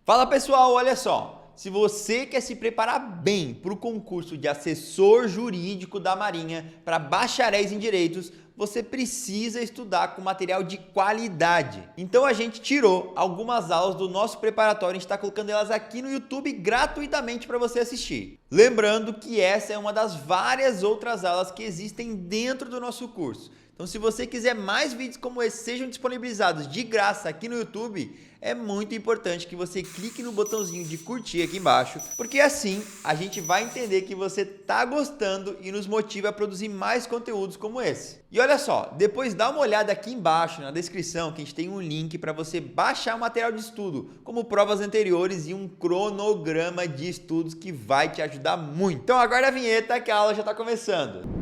Fala pessoal, olha só, se você quer se preparar bem para o concurso de assessor jurídico da Marinha para bacharéis em direitos, você precisa estudar com material de qualidade. Então a gente tirou algumas aulas do nosso preparatório, a gente está colocando elas aqui no YouTube gratuitamente para você assistir. Lembrando que essa é uma das várias outras aulas que existem dentro do nosso curso. Então, se você quiser mais vídeos como esse sejam disponibilizados de graça aqui no YouTube, é muito importante que você clique no botãozinho de curtir aqui embaixo, porque assim a gente vai entender que você está gostando e nos motiva a produzir mais conteúdos como esse. E olha só, depois dá uma olhada aqui embaixo na descrição que a gente tem um link para você baixar o material de estudo, como provas anteriores e um cronograma de estudos que vai te ajudar muito. Então aguarda a vinheta que a aula já está começando.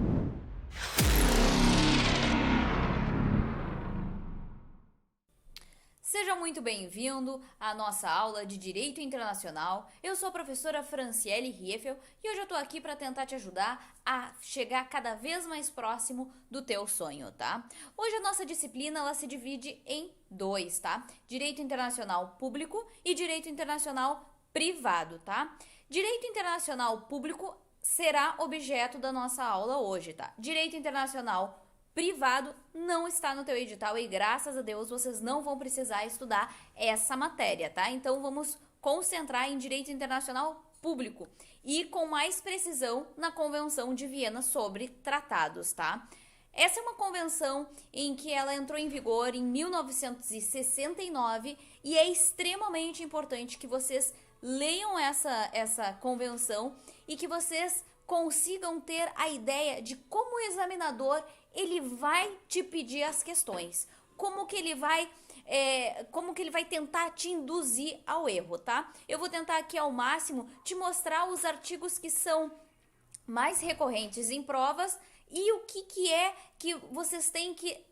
Seja muito bem-vindo à nossa aula de Direito Internacional. Eu sou a professora Franciele Rieffel e hoje eu tô aqui para tentar te ajudar a chegar cada vez mais próximo do teu sonho, tá? Hoje a nossa disciplina ela se divide em dois, tá? Direito Internacional Público e Direito Internacional Privado, tá? Direito Internacional Público será objeto da nossa aula hoje, tá? Direito Internacional Privado não está no teu edital e graças a Deus vocês não vão precisar estudar essa matéria, tá? Então vamos concentrar em Direito Internacional Público e com mais precisão na Convenção de Viena sobre Tratados, tá? Essa é uma convenção em que ela entrou em vigor em 1969 e é extremamente importante que vocês leiam essa convenção e que vocês consigam ter a ideia de como o examinador ele vai te pedir as questões, como que ele vai tentar te induzir ao erro, tá? Eu vou tentar aqui ao máximo te mostrar os artigos que são mais recorrentes em provas e o que é que vocês têm que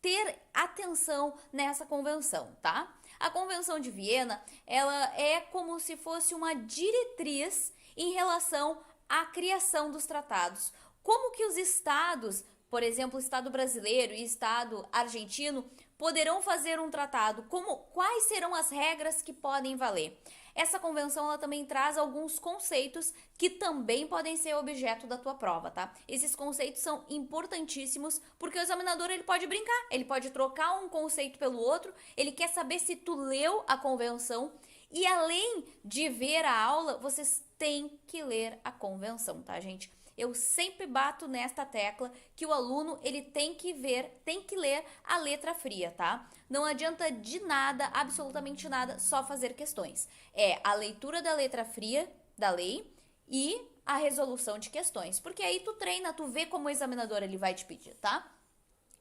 ter atenção nessa convenção, tá? A Convenção de Viena, ela é como se fosse uma diretriz em relação à criação dos tratados. Como que os estados, por exemplo, o Estado brasileiro e o Estado argentino, poderão fazer um tratado? Quais serão as regras que podem valer? Essa convenção ela também traz alguns conceitos que também podem ser objeto da tua prova, tá? Esses conceitos são importantíssimos porque o examinador ele pode brincar, ele pode trocar um conceito pelo outro, ele quer saber se tu leu a convenção e além de ver a aula, vocês têm que ler a convenção, tá, gente? Eu sempre bato nesta tecla que o aluno ele tem que ler a letra fria, tá? Não adianta de nada, absolutamente nada, só fazer questões. É a leitura da letra fria da lei e a resolução de questões, porque aí tu treina, tu vê como o examinador ele vai te pedir, tá?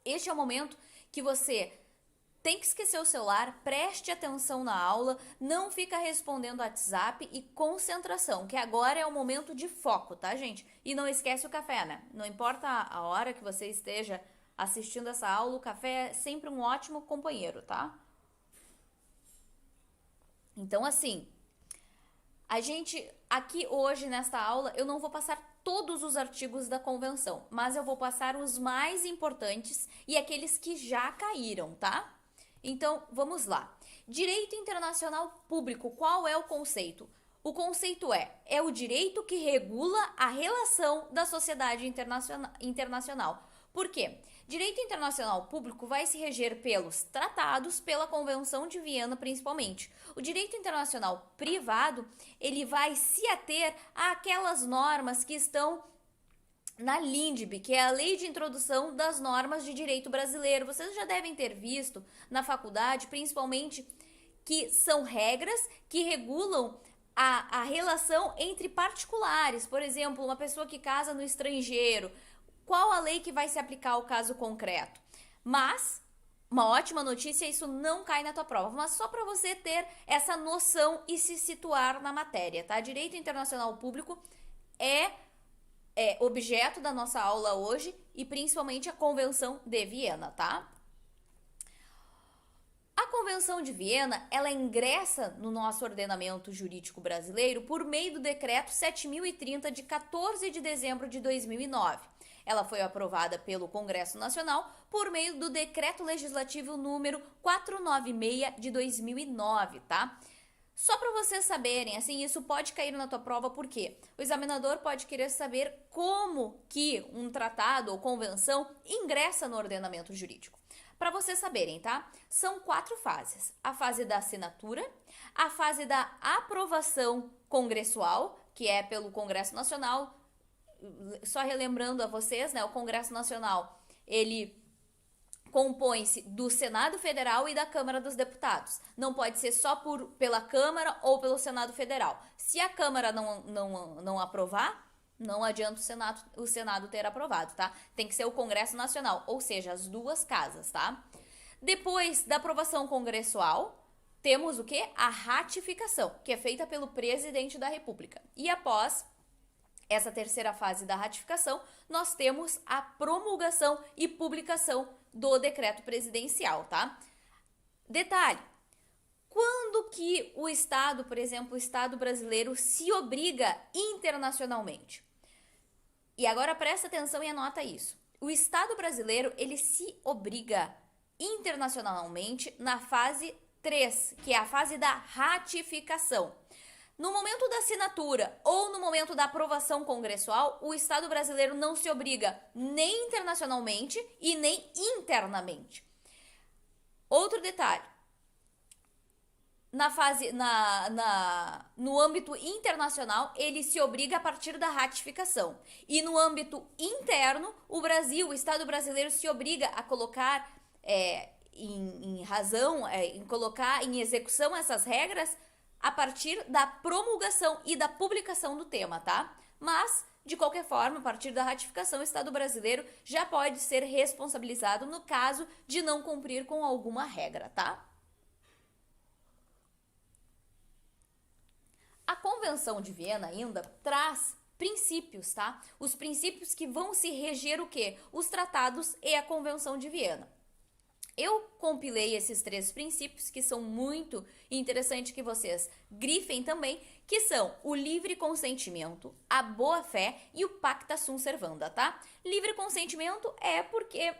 Este é o momento que você tem que esquecer o celular, preste atenção na aula, não fica respondendo WhatsApp e concentração, que agora é o momento de foco, tá, gente? E não esquece o café, né? Não importa a hora que você esteja assistindo essa aula, o café é sempre um ótimo companheiro, tá? Então, assim, a gente aqui hoje nesta aula, eu não vou passar todos os artigos da convenção, mas eu vou passar os mais importantes e aqueles que já caíram, tá? Então, vamos lá. Direito internacional público, qual é o conceito? O conceito é o direito que regula a relação da sociedade internacional. Por quê? Direito internacional público vai se reger pelos tratados, pela Convenção de Viena principalmente. O direito internacional privado, ele vai se ater àquelas normas que estão na LINDB, que é a Lei de Introdução das Normas de Direito Brasileiro. Vocês já devem ter visto na faculdade, principalmente, que são regras que regulam a relação entre particulares. Por exemplo, uma pessoa que casa no estrangeiro, qual a lei que vai se aplicar ao caso concreto? Mas, uma ótima notícia, isso não cai na tua prova, mas só para você ter essa noção e se situar na matéria, tá? Direito Internacional Público é objeto da nossa aula hoje e principalmente a Convenção de Viena, tá? A Convenção de Viena, ela ingressa no nosso ordenamento jurídico brasileiro por meio do Decreto 7.030 de 14 de dezembro de 2009. Ela foi aprovada pelo Congresso Nacional por meio do Decreto Legislativo número 496 de 2009, tá? Só para vocês saberem, assim, isso pode cair na tua prova, porque o examinador pode querer saber como que um tratado ou convenção ingressa no ordenamento jurídico. Para vocês saberem, tá? São 4 fases. A fase da assinatura, a fase da aprovação congressual, que é pelo Congresso Nacional. Só relembrando a vocês, né? O Congresso Nacional, ele compõe-se do Senado Federal e da Câmara dos Deputados. Não pode ser só pela Câmara ou pelo Senado Federal. Se a Câmara não aprovar, não adianta o Senado ter aprovado, tá? Tem que ser o Congresso Nacional, ou seja, as 2 casas, tá? Depois da aprovação congressual, temos o quê? A ratificação, que é feita pelo presidente da República. E após essa terceira fase da ratificação, nós temos a promulgação e publicação do decreto presidencial, tá? Detalhe, quando que o Estado, por exemplo, o Estado brasileiro se obriga internacionalmente? E agora presta atenção e anota isso. O Estado brasileiro, ele se obriga internacionalmente na fase 3, que é a fase da ratificação. No momento da assinatura ou no momento da aprovação congressual, o Estado brasileiro não se obriga nem internacionalmente e nem internamente. Outro detalhe, no âmbito internacional, ele se obriga a partir da ratificação. E no âmbito interno, o Estado brasileiro se obriga a colocar colocar em execução essas regras a partir da promulgação e da publicação do tema, tá? Mas, de qualquer forma, a partir da ratificação, o Estado brasileiro já pode ser responsabilizado no caso de não cumprir com alguma regra, tá? A Convenção de Viena ainda traz princípios, tá? Os princípios que vão se reger o quê? Os tratados e a Convenção de Viena. Eu compilei esses 3 princípios que são muito interessantes que vocês grifem também, que são o livre consentimento, a boa-fé e o pacta sunt servanda, tá? Livre consentimento é porque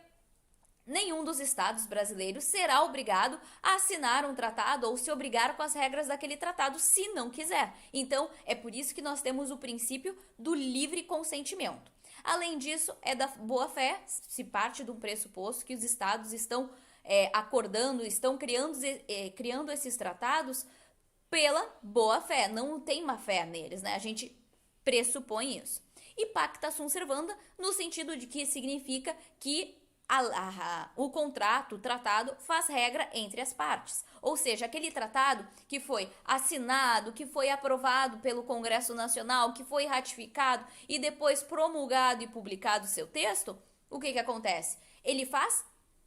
nenhum dos estados brasileiros será obrigado a assinar um tratado ou se obrigar com as regras daquele tratado se não quiser. Então, é por isso que nós temos o princípio do livre consentimento. Além disso, é da boa-fé, se parte de um pressuposto que os estados estão acordando, estão criando esses tratados pela boa-fé, não tem má fé neles, né? A gente pressupõe isso. E pacta sunt servanda, no sentido de que significa que o contrato, o tratado, faz regra entre as partes. Ou seja, aquele tratado que foi assinado, que foi aprovado pelo Congresso Nacional, que foi ratificado e depois promulgado e publicado o seu texto, o que acontece? Ele faz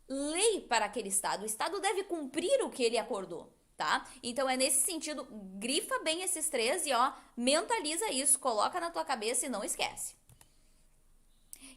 lei para aquele Estado. O Estado deve cumprir o que ele acordou, tá? Então é nesse sentido, grifa bem esses 3 e mentaliza isso, coloca na tua cabeça e não esquece.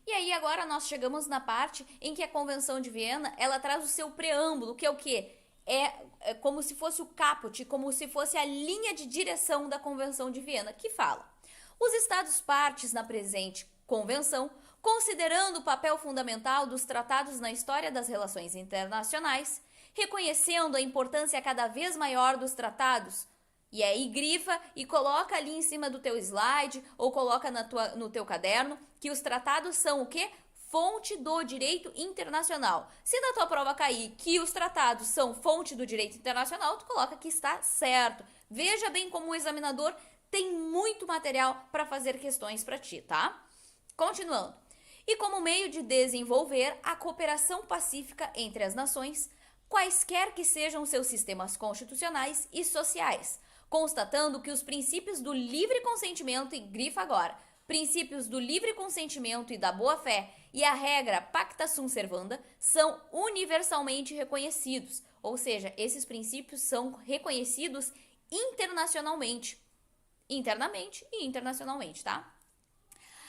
E aí agora nós chegamos na parte em que a Convenção de Viena, ela traz o seu preâmbulo, que é o quê? É como se fosse o caput, como se fosse a linha de direção da Convenção de Viena, que fala: os Estados partes na presente Convenção, considerando o papel fundamental dos tratados na história das relações internacionais, reconhecendo a importância cada vez maior dos tratados, e aí grifa e coloca ali em cima do teu slide ou coloca no teu caderno que os tratados são o quê? Fonte do direito internacional. Se na tua prova cair que os tratados são fonte do direito internacional, tu coloca que está certo. Veja bem como o examinador tem muito material para fazer questões para ti, tá? Continuando. E como meio de desenvolver a cooperação pacífica entre as nações, quaisquer que sejam seus sistemas constitucionais e sociais, constatando que os princípios do livre consentimento, e grifa agora, princípios do livre consentimento e da boa-fé e a regra pacta sunt servanda são universalmente reconhecidos, ou seja, esses princípios são reconhecidos internamente e internacionalmente, tá?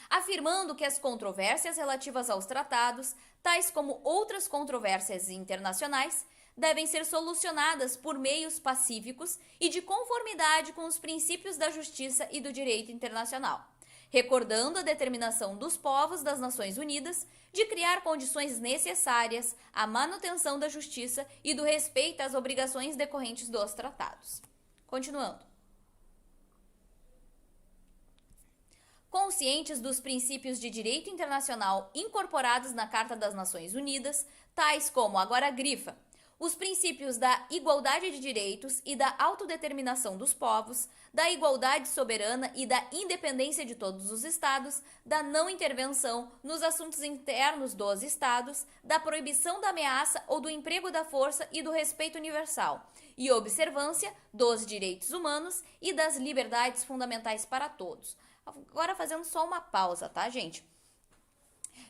Afirmando que as controvérsias relativas aos tratados, tais como outras controvérsias internacionais, devem ser solucionadas por meios pacíficos e de conformidade com os princípios da justiça e do direito internacional, recordando a determinação dos povos das Nações Unidas de criar condições necessárias à manutenção da justiça e do respeito às obrigações decorrentes dos tratados. Continuando. Conscientes dos princípios de direito internacional incorporados na Carta das Nações Unidas, tais como, agora grifa, os princípios da igualdade de direitos e da autodeterminação dos povos, da igualdade soberana e da independência de todos os estados, da não intervenção nos assuntos internos dos estados, da proibição da ameaça ou do emprego da força e do respeito universal, e observância dos direitos humanos e das liberdades fundamentais para todos. Agora fazendo só uma pausa, tá, gente?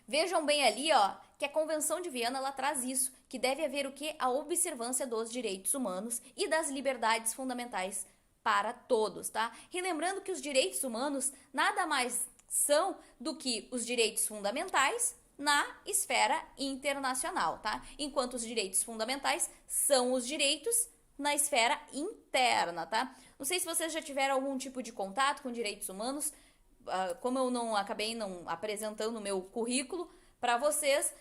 Vejam bem ali, ó, que a Convenção de Viena, ela traz isso, que deve haver o quê? A observância dos direitos humanos e das liberdades fundamentais para todos, tá? Relembrando que os direitos humanos nada mais são do que os direitos fundamentais na esfera internacional, tá? Enquanto os direitos fundamentais são os direitos na esfera interna, tá? Não sei se vocês já tiveram algum tipo de contato com direitos humanos, como eu acabei não apresentando o meu currículo para vocês,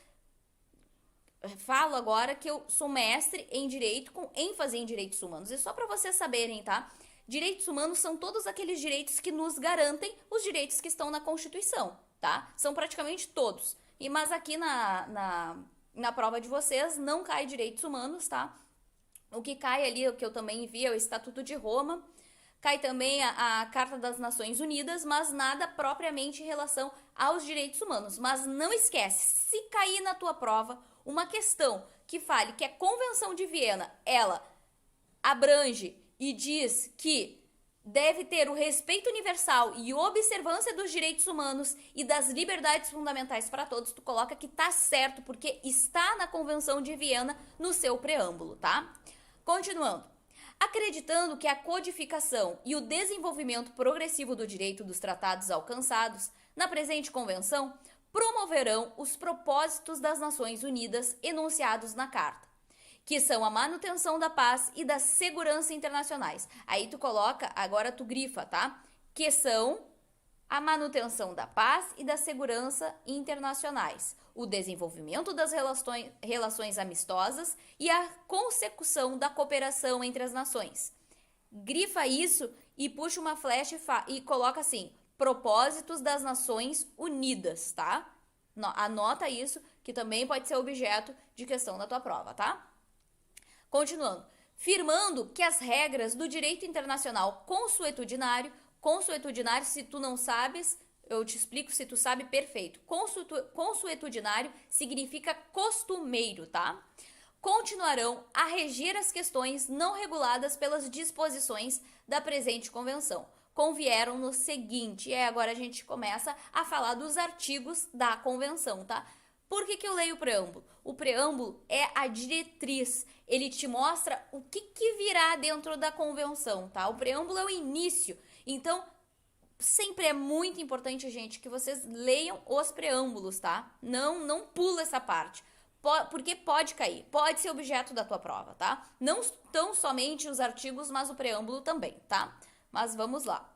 falo agora que eu sou mestre em direito com ênfase em direitos humanos. E só para vocês saberem, tá? Direitos humanos são todos aqueles direitos que nos garantem os direitos que estão na Constituição, tá? São praticamente todos. Mas aqui na prova de vocês não cai direitos humanos, tá? O que cai ali, o que eu também vi, é o Estatuto de Roma. Cai também a Carta das Nações Unidas, mas nada propriamente em relação aos direitos humanos. Mas não esquece, se cair na tua prova uma questão que fale que a Convenção de Viena, ela abrange e diz que deve ter o respeito universal e observância dos direitos humanos e das liberdades fundamentais para todos, tu coloca que tá certo, porque está na Convenção de Viena no seu preâmbulo, tá? Continuando. Acreditando que a codificação e o desenvolvimento progressivo do direito dos tratados alcançados na presente convenção promoverão os propósitos das Nações Unidas enunciados na Carta, que são a manutenção da paz e da segurança internacionais. Aí tu coloca, agora tu grifa, tá? Que são a manutenção da paz e da segurança internacionais, o desenvolvimento das relações amistosas e a consecução da cooperação entre as nações. Grifa isso e puxa uma flecha e coloca assim, propósitos das Nações Unidas, tá? Anota isso, que também pode ser objeto de questão da tua prova, tá? Continuando. Firmando que as regras do direito internacional consuetudinário, se tu não sabes, eu te explico, se tu sabe, perfeito. Consuetudinário significa costumeiro, tá? Continuarão a reger as questões não reguladas pelas disposições da presente convenção. Convieram no seguinte, agora a gente começa a falar dos artigos da convenção, tá? Por que eu leio o preâmbulo? O preâmbulo é a diretriz, ele te mostra o que virá dentro da convenção, tá? O preâmbulo é o início, então sempre é muito importante, gente, que vocês leiam os preâmbulos, tá? Não pula essa parte, porque pode cair, pode ser objeto da tua prova, tá? Não tão somente os artigos, mas o preâmbulo também, tá? Mas vamos lá.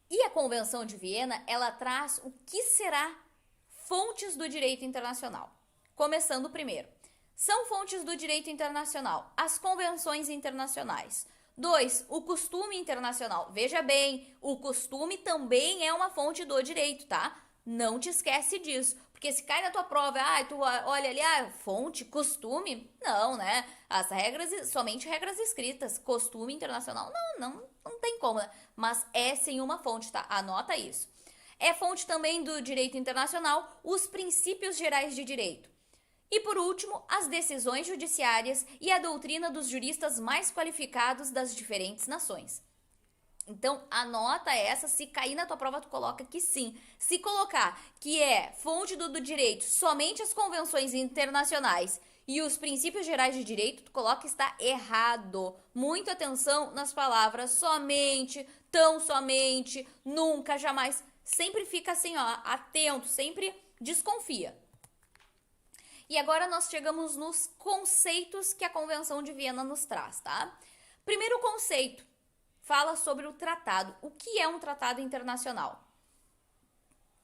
E a Convenção de Viena, ela traz o que será fontes do direito internacional. Começando primeiro. São fontes do direito internacional as convenções internacionais. 2. O costume internacional. Veja bem, o costume também é uma fonte do direito, tá? Não te esquece disso. Porque se cai na tua prova, tu olha ali, fonte, costume, não, né? As regras, somente regras escritas, costume internacional, não tem como, né? Mas é sim uma fonte, tá? Anota isso. É fonte também do direito internacional os princípios gerais de direito. E por último, as decisões judiciárias e a doutrina dos juristas mais qualificados das diferentes nações. Então, anota essa, se cair na tua prova, tu coloca que sim. Se colocar que é fonte do direito somente as convenções internacionais e os princípios gerais de direito, tu coloca que está errado. Muita atenção nas palavras somente, tão somente, nunca, jamais. Sempre fica assim, atento, sempre desconfia. E agora nós chegamos nos conceitos que a Convenção de Viena nos traz, tá? Primeiro conceito. Fala sobre o tratado. O que é um tratado internacional?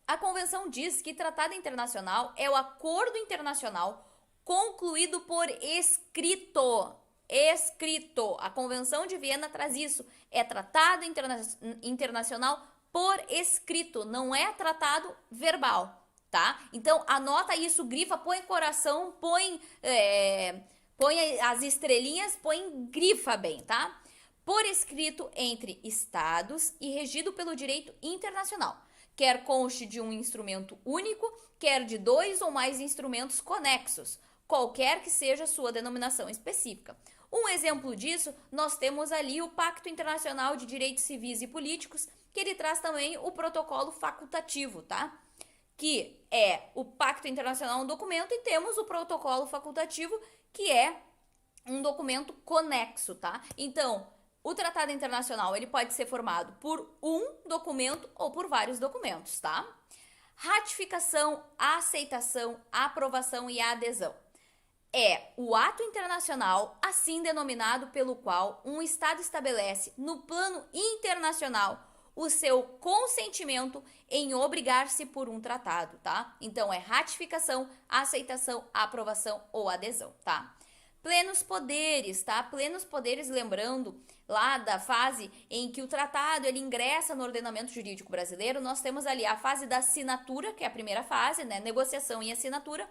A Convenção diz que tratado internacional é o acordo internacional concluído por escrito. Escrito. A Convenção de Viena traz isso. É tratado internacional por escrito, não é tratado verbal, tá? Então, anota isso, grifa, põe coração, põe as estrelinhas, grifa bem, tá? Por escrito entre estados e regido pelo direito internacional, quer conste de um instrumento único, quer de 2 ou mais instrumentos conexos, qualquer que seja sua denominação específica. Um exemplo disso, nós temos ali o Pacto Internacional de Direitos Civis e Políticos, que ele traz também o protocolo facultativo, tá? Que é o Pacto Internacional, um documento, e temos o protocolo facultativo, que é um documento conexo, tá? Então, o tratado internacional, ele pode ser formado por um documento ou por vários documentos, tá? Ratificação, aceitação, aprovação e adesão. É o ato internacional, assim denominado, pelo qual um Estado estabelece, no plano internacional, o seu consentimento em obrigar-se por um tratado, tá? Então, é ratificação, aceitação, aprovação ou adesão, tá? Plenos poderes, tá? Plenos poderes, lembrando, lá da fase em que o tratado ele ingressa no ordenamento jurídico brasileiro, nós temos ali a fase da assinatura, que é a primeira fase, né? Negociação e assinatura,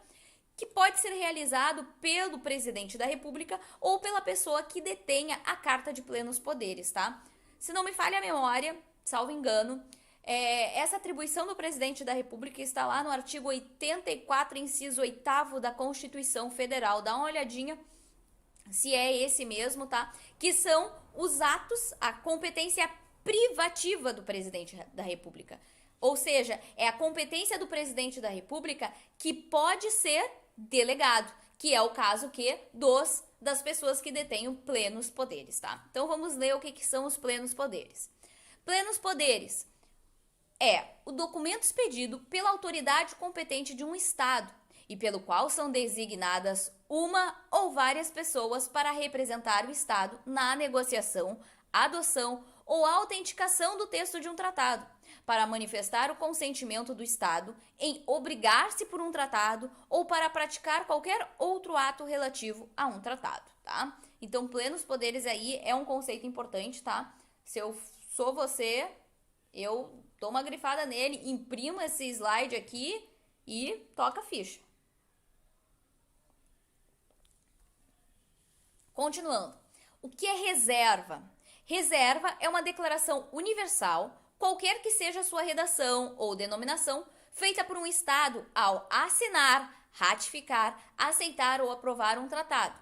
que pode ser realizado pelo presidente da República ou pela pessoa que detenha a carta de plenos poderes, tá? Se não me falha a memória, salvo engano, essa atribuição do presidente da República está lá no artigo 84, inciso 8º da Constituição Federal. Dá uma olhadinha se é esse mesmo, tá? Que são os atos, a competência privativa do presidente da República. Ou seja, é a competência do presidente da República que pode ser delegado, que é o caso das pessoas que detêm plenos poderes, tá? Então vamos ler o que são os plenos poderes. Plenos poderes é o documento expedido pela autoridade competente de um Estado e pelo qual são designadas uma ou várias pessoas para representar o Estado na negociação, adoção ou autenticação do texto de um tratado, para manifestar o consentimento do Estado em obrigar-se por um tratado ou para praticar qualquer outro ato relativo a um tratado, tá? Então, plenos poderes aí é um conceito importante, tá? Se eu sou você, eu dou uma grifada nele, imprimo esse slide aqui e toca a ficha. Continuando. O que é reserva? Reserva é uma declaração universal, qualquer que seja a sua redação ou denominação, feita por um Estado ao assinar, ratificar, aceitar ou aprovar um tratado,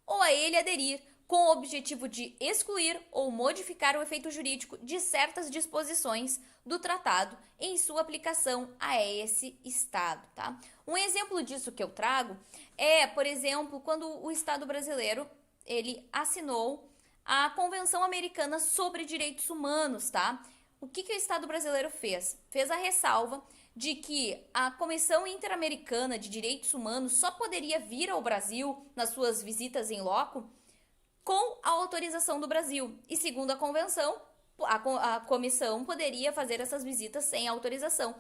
ou a ele aderir, com o objetivo de excluir ou modificar o efeito jurídico de certas disposições do tratado em sua aplicação a esse Estado, tá? Um exemplo disso que eu trago é, por exemplo, quando o Estado brasileiro, ele assinou a Convenção Americana sobre Direitos Humanos, tá? O que o Estado brasileiro fez? Fez a ressalva de que a Comissão Interamericana de Direitos Humanos só poderia vir ao Brasil nas suas visitas em loco com a autorização do Brasil. E segundo a convenção, a comissão poderia fazer essas visitas sem autorização.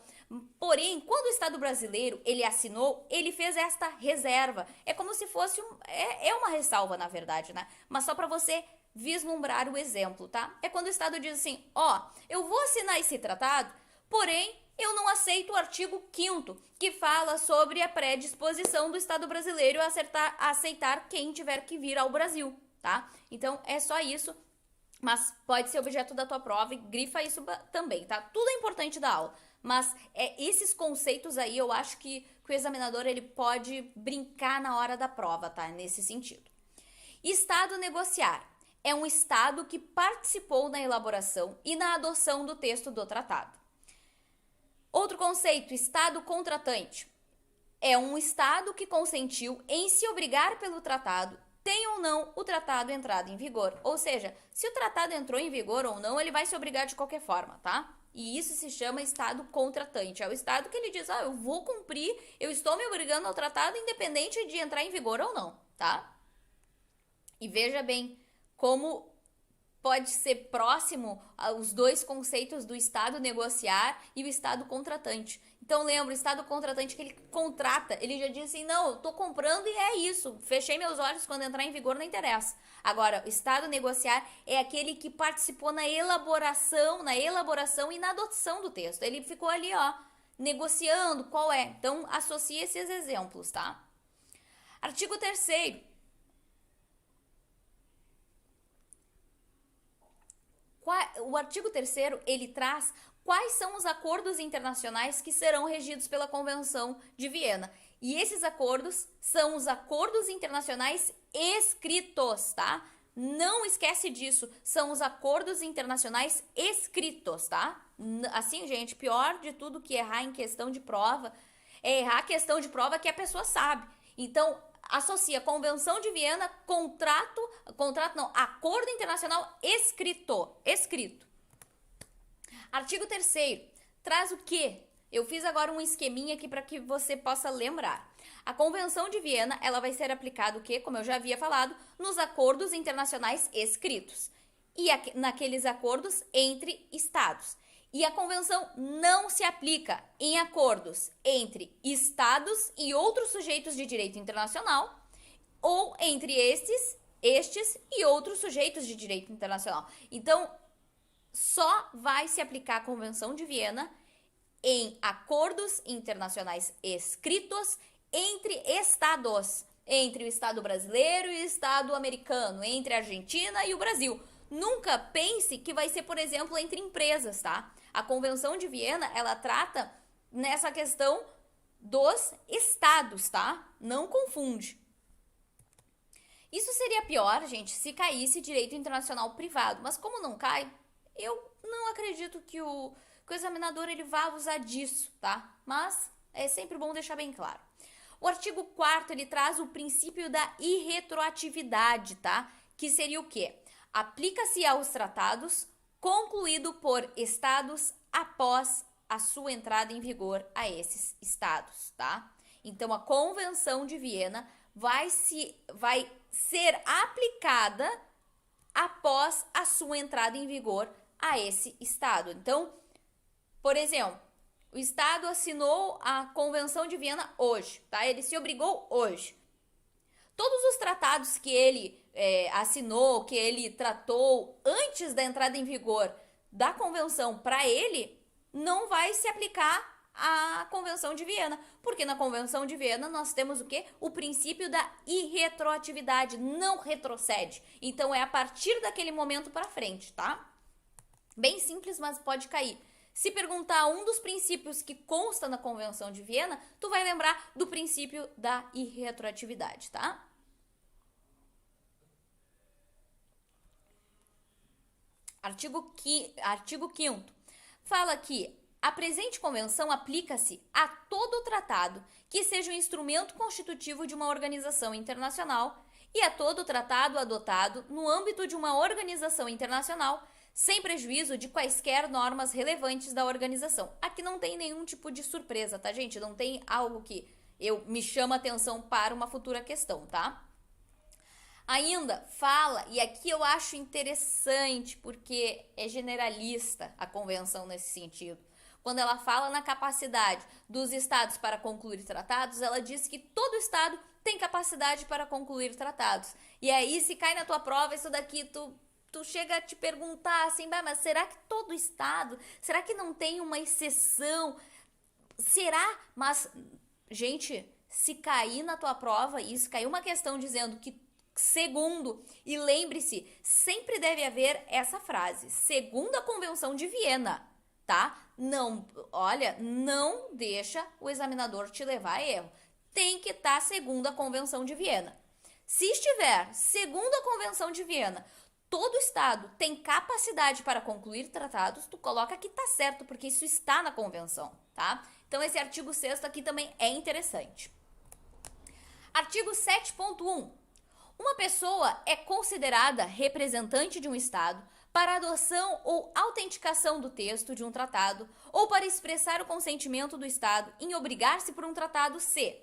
Porém, quando o Estado brasileiro ele assinou, ele fez esta reserva. É como se fosse uma ressalva, na verdade, né? Mas só para você vislumbrar o exemplo, tá? É quando o Estado diz assim, eu vou assinar esse tratado, porém, eu não aceito o artigo 5º, que fala sobre a predisposição do Estado brasileiro a aceitar quem tiver que vir ao Brasil, tá? Então, é só isso, mas pode ser objeto da tua prova e grifa isso também, tá? Tudo é importante da aula, mas esses conceitos aí eu acho que o examinador ele pode brincar na hora da prova, tá? Nesse sentido. Estado negociar. É um Estado que participou na elaboração e na adoção do texto do tratado. Outro conceito, Estado contratante. É um Estado que consentiu em se obrigar pelo tratado, tem ou não o tratado entrado em vigor. Ou seja, se o tratado entrou em vigor ou não, ele vai se obrigar de qualquer forma, tá? E isso se chama Estado contratante. É o Estado que ele diz, eu vou cumprir, eu estou me obrigando ao tratado independente de entrar em vigor ou não, tá? E veja bem como pode ser próximo aos dois conceitos do Estado negociar e o Estado contratante. Então lembra, o Estado contratante que ele contrata, ele já diz assim, não, eu tô comprando e é isso, fechei meus olhos, quando entrar em vigor não interessa. Agora, o Estado negociar é aquele que participou na elaboração e na adoção do texto. Ele ficou ali, ó, negociando qual é. Então, associe esses exemplos, tá? Artigo 3º. O artigo 3º, ele traz quais são os acordos internacionais que serão regidos pela Convenção de Viena. E esses acordos são os acordos internacionais escritos, tá? Não esquece disso, são os acordos internacionais escritos, tá? Assim, gente, pior de tudo que errar em questão de prova é errar a questão de prova que a pessoa sabe. Então, associa Convenção de Viena, acordo internacional escrito. Artigo 3º, traz o quê? Eu fiz agora um esqueminha aqui para que você possa lembrar. A Convenção de Viena, ela vai ser aplicada o quê? Como eu já havia falado, nos acordos internacionais escritos e naqueles acordos entre estados. E a convenção não se aplica em acordos entre estados e outros sujeitos de direito internacional ou entre estes e outros sujeitos de direito internacional. Então, só vai se aplicar a Convenção de Viena em acordos internacionais escritos entre estados, entre o Estado brasileiro e o Estado americano, entre a Argentina e o Brasil. Nunca pense que vai ser, por exemplo, entre empresas, tá? A Convenção de Viena, ela trata nessa questão dos estados, tá? Não confunde. Isso seria pior, gente, se caísse direito internacional privado, mas como não cai, eu não acredito que o examinador ele vá usar disso, tá? Mas é sempre bom deixar bem claro. O artigo 4º, ele traz o princípio da irretroatividade, tá? Que seria o quê? Aplica-se aos tratados concluído por estados após a sua entrada em vigor a esses estados, tá? Então, a Convenção de Viena vai ser aplicada após a sua entrada em vigor a esse estado. Então, por exemplo, o estado assinou a Convenção de Viena hoje, tá? Ele se obrigou hoje. Todos os tratados que ele assinou, que ele tratou antes da entrada em vigor da convenção para ele, não vai se aplicar à Convenção de Viena, porque na Convenção de Viena nós temos o quê? O princípio da irretroatividade, não retrocede. Então é a partir daquele momento para frente, tá? Bem simples, mas pode cair. Se perguntar um dos princípios que consta na Convenção de Viena, tu vai lembrar do princípio da irretroatividade, tá? Artigo 5º fala que a presente convenção aplica-se a todo tratado que seja um instrumento constitutivo de uma organização internacional e a todo tratado adotado no âmbito de uma organização internacional, sem prejuízo de quaisquer normas relevantes da organização. Aqui não tem nenhum tipo de surpresa, tá, gente? Não tem algo que me chama atenção para uma futura questão, tá? Ainda fala, e aqui eu acho interessante, porque é generalista a convenção nesse sentido. Quando ela fala na capacidade dos estados para concluir tratados, ela diz que todo estado tem capacidade para concluir tratados. E aí, se cai na tua prova, isso daqui, tu chega a te perguntar assim, mas será que todo estado, será que não tem uma exceção? Será? Mas, gente, se cair na tua prova, isso caiu uma questão dizendo que segundo, e lembre-se, sempre deve haver essa frase, segundo a Convenção de Viena, tá? Não, olha, não deixa o examinador te levar a erro. Tem que estar segundo a Convenção de Viena. Se estiver segundo a Convenção de Viena, todo estado tem capacidade para concluir tratados, tu coloca que tá certo, porque isso está na convenção, tá? Então esse artigo 6º aqui também é interessante. Artigo 7.1. Uma pessoa é considerada representante de um estado para adoção ou autenticação do texto de um tratado ou para expressar o consentimento do estado em obrigar-se por um tratado se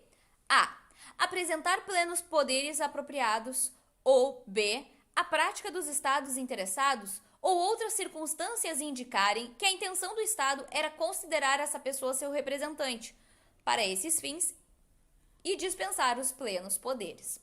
a. apresentar plenos poderes apropriados ou b. a prática dos estados interessados ou outras circunstâncias indicarem que a intenção do Estado era considerar essa pessoa seu representante para esses fins e dispensar os plenos poderes.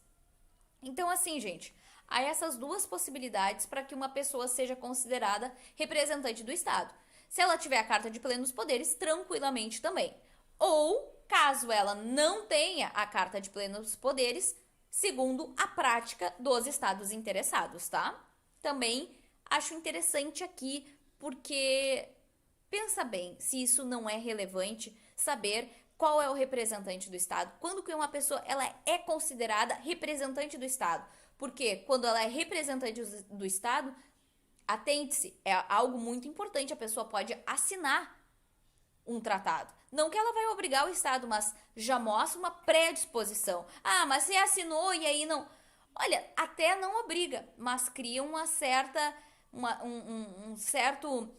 Então, assim, gente, há essas duas possibilidades para que uma pessoa seja considerada representante do Estado. Se ela tiver a carta de plenos poderes, tranquilamente também. Ou, caso ela não tenha a carta de plenos poderes, segundo a prática dos estados interessados, tá? Também acho interessante aqui, porque pensa bem se isso não é relevante, saber qual é o representante do Estado, quando que uma pessoa ela é considerada representante do Estado. Porque quando ela é representante do Estado, atente-se, é algo muito importante, a pessoa pode assinar um tratado. Não que ela vai obrigar o Estado, mas já mostra uma predisposição. Ah, mas você assinou e aí não... Olha, até não obriga, mas cria uma certa... um certo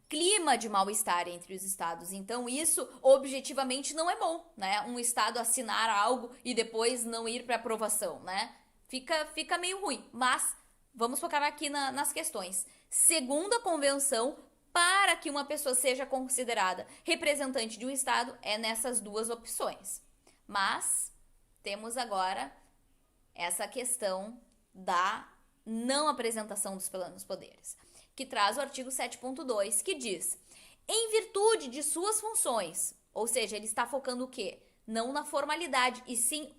clima de mal-estar entre os estados. Então, isso objetivamente não é bom, né? Um estado assinar algo e depois não ir para aprovação, né? Fica meio ruim. Mas vamos focar aqui nas questões. Segundo a convenção, para que uma pessoa seja considerada representante de um estado, é nessas duas opções. Mas temos agora essa questão da não apresentação dos plenos poderes, que traz o artigo 7.2, que diz: em virtude de suas funções, ou seja, ele está focando o quê? Não na formalidade, e sim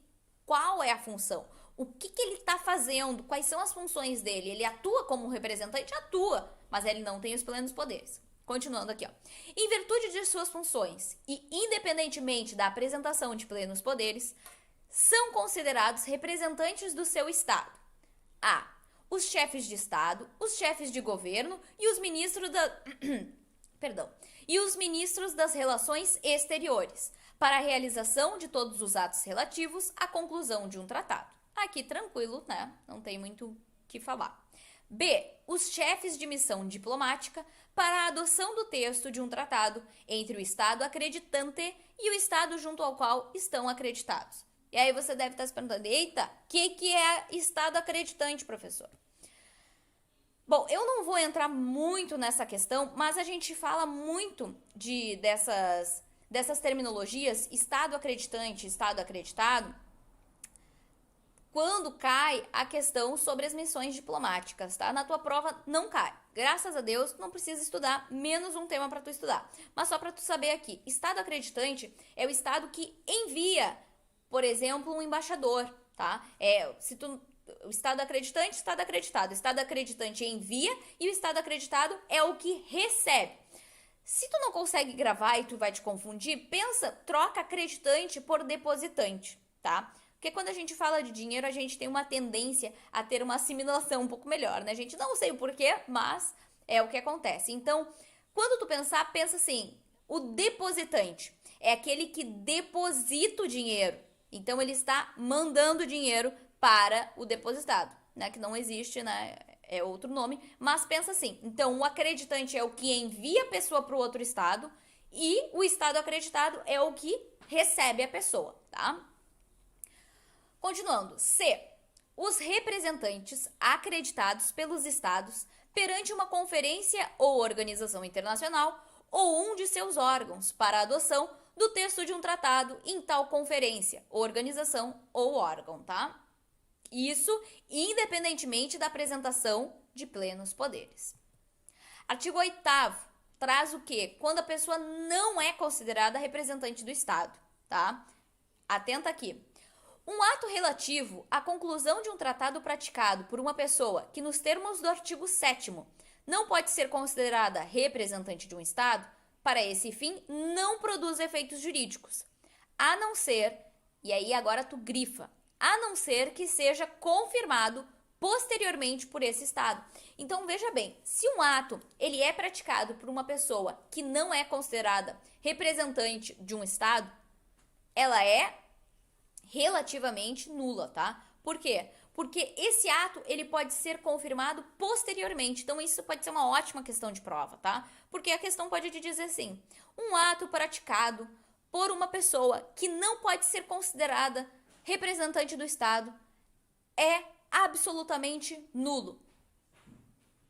qual é a função. O que ele está fazendo? Quais são as funções dele? Ele atua como representante? Atua, mas ele não tem os plenos poderes. Continuando aqui, ó. Em virtude de suas funções e independentemente da apresentação de plenos poderes, são considerados representantes do seu Estado. A. Os chefes de Estado, os chefes de governo e os ministros e os ministros das relações exteriores, para a realização de todos os atos relativos à conclusão de um tratado. Aqui tranquilo, né? Não tem muito o que falar. B. Os chefes de missão diplomática para a adoção do texto de um tratado entre o Estado acreditante e o Estado junto ao qual estão acreditados. E aí você deve estar se perguntando, eita, o que é Estado acreditante, professor? Bom, eu não vou entrar muito nessa questão, mas a gente fala muito dessas terminologias, Estado acreditante, Estado acreditado, quando cai a questão sobre as missões diplomáticas, tá? Na tua prova não cai. Graças a Deus, não precisa estudar, menos um tema para tu estudar. Mas só para tu saber aqui, Estado acreditante é o Estado que envia, por exemplo, um embaixador, tá? O Estado acreditante, Estado acreditado. O Estado acreditante envia e o Estado acreditado é o que recebe. Se tu não consegue gravar e tu vai te confundir, troca acreditante por depositante, tá? Porque quando a gente fala de dinheiro, a gente tem uma tendência a ter uma assimilação um pouco melhor, né? A gente não sei o porquê, mas é o que acontece. Então, quando tu pensar, pensa assim, o depositante é aquele que deposita o dinheiro. Então, ele está mandando dinheiro para o depositado, né? Que não existe, né? É outro nome. Mas pensa assim, então o acreditante é o que envia a pessoa para o outro estado e o estado acreditado é o que recebe a pessoa, tá? Continuando. C. Os representantes acreditados pelos estados perante uma conferência ou organização internacional ou um de seus órgãos para a adoção do texto de um tratado em tal conferência, organização ou órgão, tá? Isso independentemente da apresentação de plenos poderes. Artigo 8º traz o quê? Quando a pessoa não é considerada representante do Estado, tá? Atenta aqui. Um ato relativo à conclusão de um tratado praticado por uma pessoa que, nos termos do artigo 7º, não pode ser considerada representante de um Estado, para esse fim, não produz efeitos jurídicos, a não ser, e aí agora tu grifa, a não ser que seja confirmado posteriormente por esse Estado. Então, veja bem, se um ato ele é praticado por uma pessoa que não é considerada representante de um Estado, ela é relativamente nula, tá? Por quê? Porque esse ato ele pode ser confirmado posteriormente. Então, isso pode ser uma ótima questão de prova, tá? Porque a questão pode te dizer assim, um ato praticado por uma pessoa que não pode ser considerada representante do Estado é absolutamente nulo.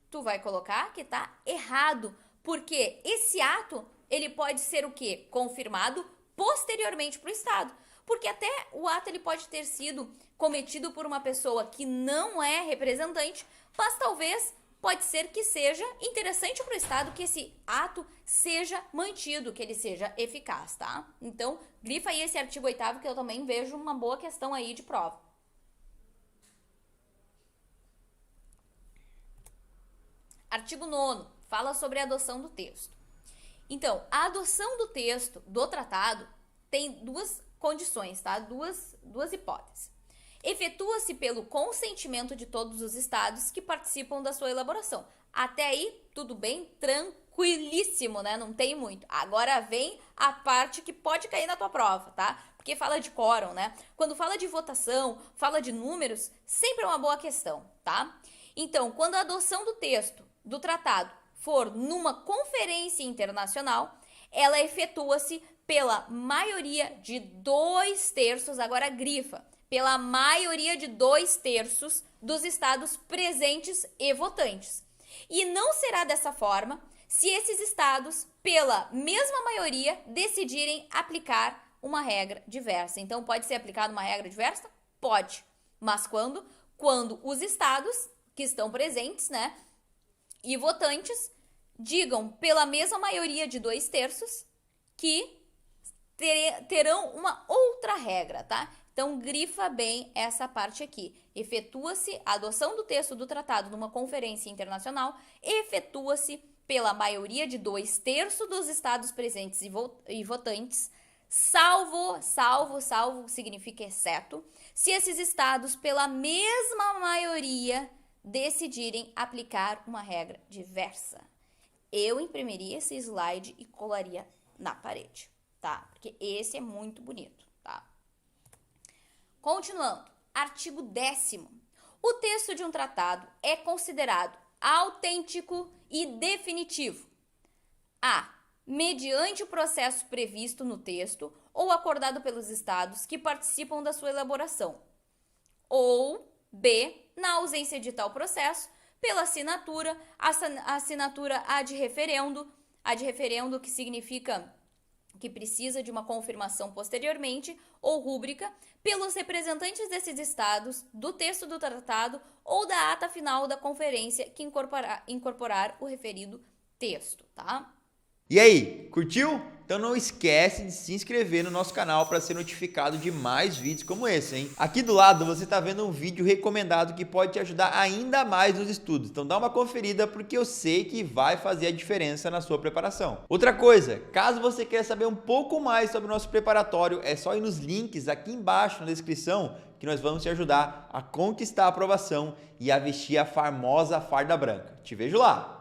Tu vai colocar que tá errado, porque esse ato, ele pode ser o quê? Confirmado posteriormente para o Estado. Porque até o ato ele pode ter sido cometido por uma pessoa que não é representante, mas talvez pode ser que seja interessante para o Estado que esse ato seja mantido, que ele seja eficaz, tá? Então, grifa aí esse artigo 8º que eu também vejo uma boa questão aí de prova. Artigo 9º, fala sobre a adoção do texto. Então, a adoção do texto do tratado tem duas condições, tá? Duas hipóteses. Efetua-se pelo consentimento de todos os estados que participam da sua elaboração. Até aí, tudo bem, tranquilíssimo, né? Não tem muito. Agora vem a parte que pode cair na tua prova, tá? Porque fala de quórum, né? Quando fala de votação, fala de números, sempre é uma boa questão, tá? Então, quando a adoção do texto do tratado for numa conferência internacional, ela efetua-se pela maioria de 2/3, agora grifa, pela maioria de 2/3 dos estados presentes e votantes. E não será dessa forma se esses estados, pela mesma maioria, decidirem aplicar uma regra diversa. Então, pode ser aplicada uma regra diversa? Pode. Mas quando? Quando os estados que estão presentes, né, e votantes digam pela mesma maioria de 2/3 que terão uma outra regra, tá? Então, grifa bem essa parte aqui. Efetua-se a adoção do texto do tratado numa conferência internacional, efetua-se pela maioria de 2/3 dos estados presentes e votantes, salvo significa exceto, se esses estados, pela mesma maioria, decidirem aplicar uma regra diversa. Eu imprimiria esse slide e colaria na parede, tá? Porque esse é muito bonito, tá? Continuando, artigo 10º. O texto de um tratado é considerado autêntico e definitivo. A. Mediante o processo previsto no texto ou acordado pelos estados que participam da sua elaboração. Ou B. Na ausência de tal processo, pela assinatura, assinatura ad referendo, que significa que precisa de uma confirmação posteriormente, ou rúbrica, pelos representantes desses estados, do texto do tratado ou da ata final da conferência que incorporar o referido texto, tá? E aí, curtiu? Então não esquece de se inscrever no nosso canal para ser notificado de mais vídeos como esse, hein? Aqui do lado você está vendo um vídeo recomendado que pode te ajudar ainda mais nos estudos. Então dá uma conferida porque eu sei que vai fazer a diferença na sua preparação. Outra coisa, caso você queira saber um pouco mais sobre o nosso preparatório, é só ir nos links aqui embaixo na descrição que nós vamos te ajudar a conquistar a aprovação e a vestir a famosa farda branca. Te vejo lá!